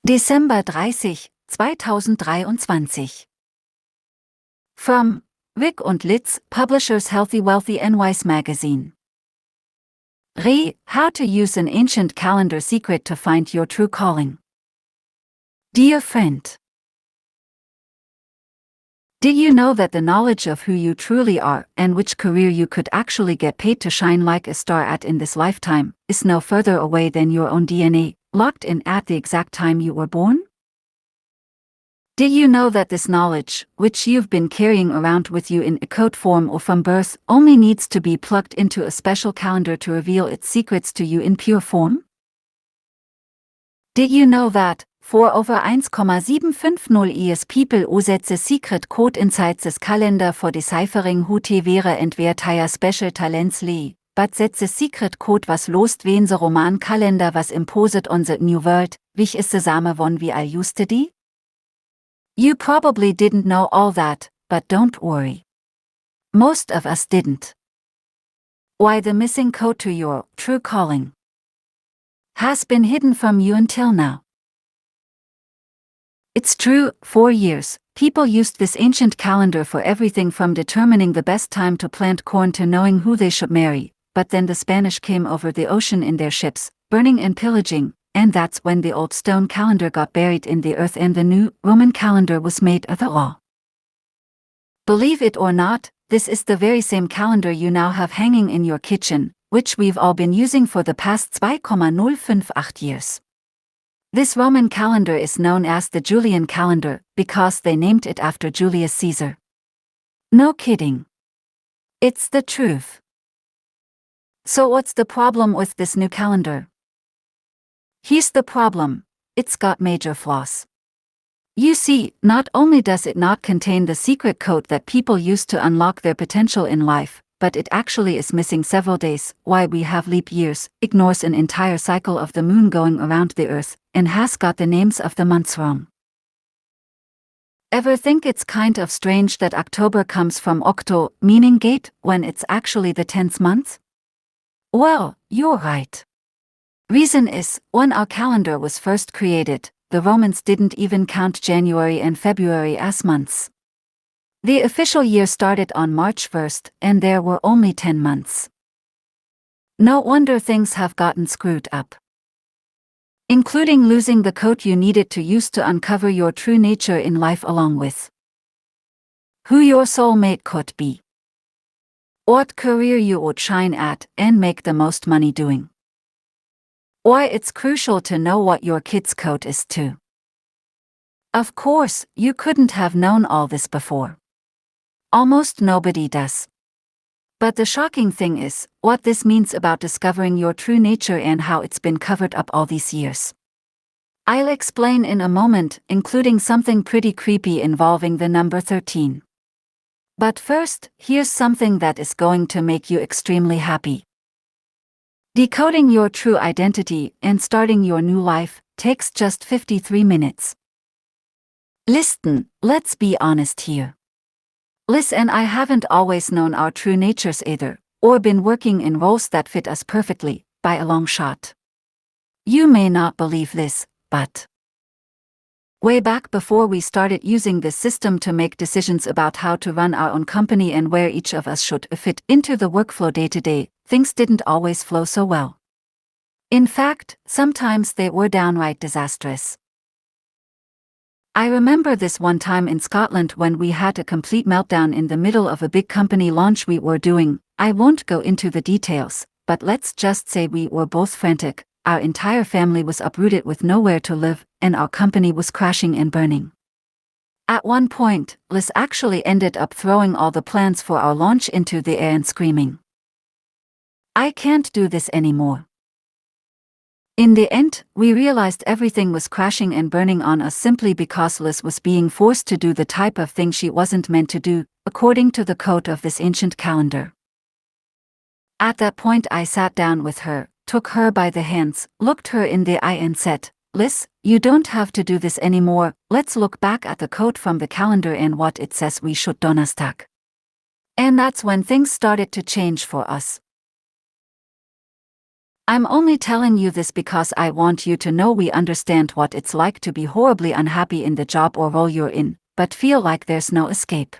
Dezember 30, 2023. From Rick und Litz, Publishers Healthy Wealthy and Wise Magazine. How to use an ancient calendar secret to find your true calling. Dear friend, did you know that the knowledge of who you truly are and which career you could actually get paid to shine like a star at in this lifetime is no further away than your own DNA, locked in at the exact time you were born? Did you know that this knowledge, which you've been carrying around with you in encoded form or from birth, only needs to be plugged into a special calendar to reveal its secrets to you in pure form? Did you know that, for over 1,750 years people used the secret code inside this calendar for deciphering who they were and where their special talents lay, but that the secret code was lost when the Roman calendar was imposed on the New World, which is the same one we all used to? You probably didn't know all that, but don't worry. Most of us didn't. Why the missing code to your true calling has been hidden from you until now. It's true, for years, people used this ancient calendar for everything from determining the best time to plant corn to knowing who they should marry, but then the Spanish came over the ocean in their ships, burning and pillaging, and that's when the old stone calendar got buried in the earth and the new Roman calendar was made a law. Believe it or not, this is the very same calendar you now have hanging in your kitchen, which we've all been using for the past 2,058 years. This Roman calendar is known as the Julian calendar, because they named it after Julius Caesar. No kidding. It's the truth. So what's the problem with this new calendar? Here's the problem: it's got major flaws. You see, not only does it not contain the secret code that people use to unlock their potential in life, but it actually is missing several days, why we have leap years, ignores an entire cycle of the moon going around the earth, and has got the names of the months wrong. Ever think it's kind of strange that October comes from octo, meaning gate, when it's actually the 10th month? Well, you're right. Reason is, when our calendar was first created, the Romans didn't even count January and February as months. The official year started on March 1st, and there were only 10 months. No wonder things have gotten screwed up. Including losing the code you needed to use to uncover your true nature in life, along with who your soulmate could be, what career you would shine at and make the most money doing. Why it's crucial to know what your kid's code is too. Of course, you couldn't have known all this before. Almost nobody does. But the shocking thing is, what this means about discovering your true nature and how it's been covered up all these years. I'll explain in a moment, including something pretty creepy involving the number 13. But first, here's something that is going to make you extremely happy. Decoding your true identity and starting your new life takes just 53 minutes. Listen, let's be honest here. Liz and I haven't always known our true natures either, or been working in roles that fit us perfectly, by a long shot. You may not believe this, but way back before we started using this system to make decisions about how to run our own company and where each of us should fit into the workflow day to day, things didn't always flow so well. In fact, sometimes they were downright disastrous. I remember this one time in Scotland when we had a complete meltdown in the middle of a big company launch we were doing. I won't go into the details, but let's just say we were both frantic, our entire family was uprooted with nowhere to live, and our company was crashing and burning. At one point, Liz actually ended up throwing all the plans for our launch into the air and screaming, "I can't do this anymore." In the end, we realized everything was crashing and burning on us simply because Liz was being forced to do the type of thing she wasn't meant to do, according to the code of this ancient calendar. At that point I sat down with her, took her by the hands, looked her in the eye and said, "Liz, you don't have to do this anymore, let's look back at the code from the calendar and what it says we should Donnerstag." And that's when things started to change for us. I'm only telling you this because I want you to know we understand what it's like to be horribly unhappy in the job or role you're in, but feel like there's no escape.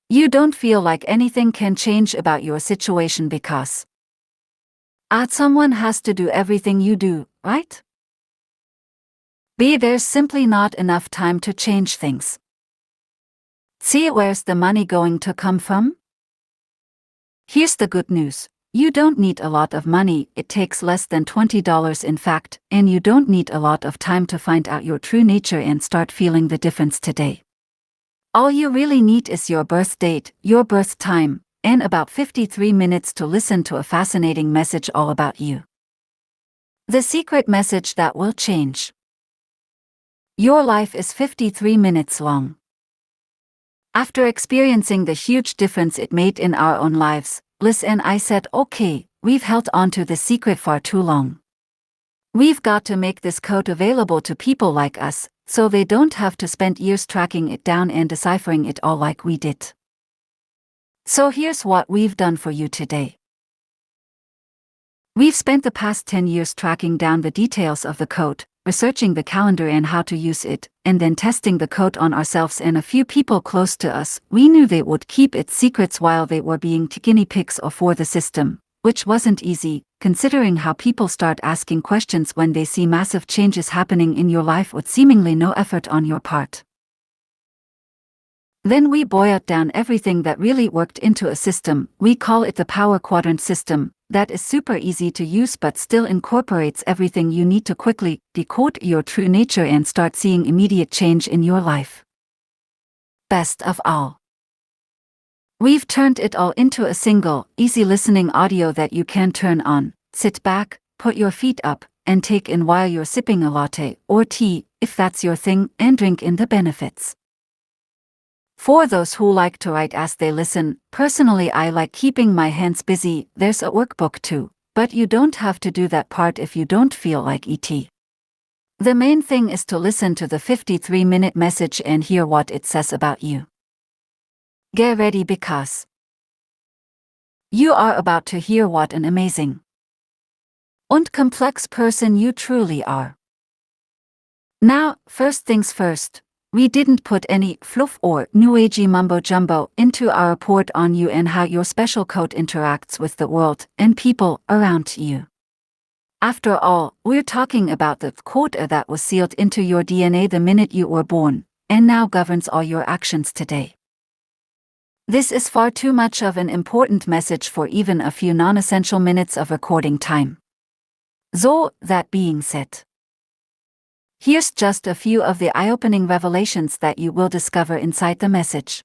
You don't feel like anything can change about your situation because someone has to do everything you do, right? B. There's simply not enough time to change things. C. Where's the money going to come from? Here's the good news. You don't need a lot of money, it takes less than $20 in fact, and you don't need a lot of time to find out your true nature and start feeling the difference today. All you really need is your birth date, your birth time, and about 53 minutes to listen to a fascinating message all about you. The secret message that will change your life is 53 minutes long. After experiencing the huge difference it made in our own lives, Liz and I said, okay, we've held on to this secret far too long. We've got to make this code available to people like us, so they don't have to spend years tracking it down and deciphering it all like we did. So here's what we've done for you today. We've spent the past 10 years tracking down the details of the code, researching the calendar and how to use it, and then testing the code on ourselves and a few people close to us. We knew they would keep its secrets while they were being guinea pigs or for the system, which wasn't easy, considering how people start asking questions when they see massive changes happening in your life with seemingly no effort on your part. Then we boiled down everything that really worked into a system. We call it the Power Quadrant system, that is super easy to use but still incorporates everything you need to quickly decode your true nature and start seeing immediate change in your life. Best of all, we've turned it all into a single, easy listening audio that you can turn on, sit back, put your feet up, and take in while you're sipping a latte or tea, if that's your thing, and drink in the benefits. For those who like to write as they listen, personally I like keeping my hands busy. There's a workbook too, but you don't have to do that part if you don't feel like it. The main thing is to listen to the 53-minute message and hear what it says about you. Get ready because you are about to hear what an amazing and complex person you truly are. Now, first things first. We didn't put any fluff or new agey mumbo-jumbo into our report on you and how your special code interacts with the world and people around you. After all, we're talking about the code that was sealed into your DNA the minute you were born, and now governs all your actions today. This is far too much of an important message for even a few non-essential minutes of recording time. So, that being said, here's just a few of the eye-opening revelations that you will discover inside the message.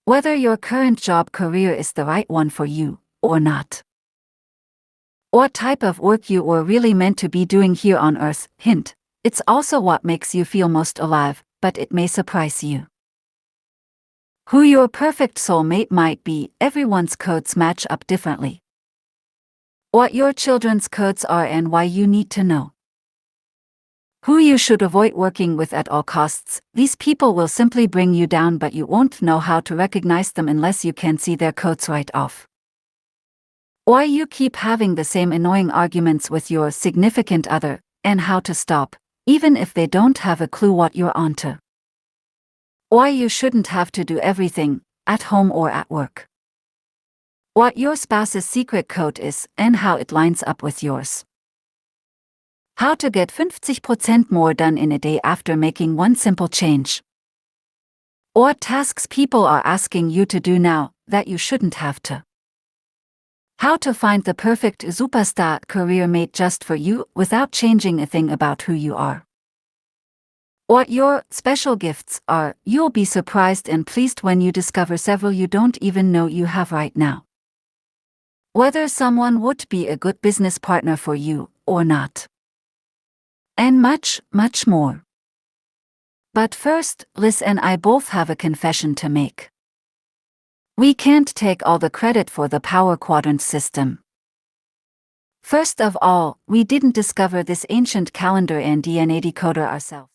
Whether your current job career is the right one for you, or not. What type of work you were really meant to be doing here on Earth, hint, it's also what makes you feel most alive, but it may surprise you. Who your perfect soulmate might be, everyone's codes match up differently. What your children's codes are and why you need to know. Who you should avoid working with at all costs. These people will simply bring you down, but you won't know how to recognize them unless you can see their codes right off. Why you keep having the same annoying arguments with your significant other, and how to stop, even if they don't have a clue what you're onto. Why you shouldn't have to do everything, at home or at work. What your spouse's secret code is, and how it lines up with yours. How to get 50% more done in a day after making one simple change. What tasks people are asking you to do now, that you shouldn't have to. How to find the perfect superstar career mate just for you, without changing a thing about who you are. What your special gifts are. You'll be surprised and pleased when you discover several you don't even know you have right now. Whether someone would be a good business partner for you, or not. And much, much more. But first, Liz and I both have a confession to make. We can't take all the credit for the Power Quadrant system. First of all, we didn't discover this ancient calendar and DNA decoder ourselves.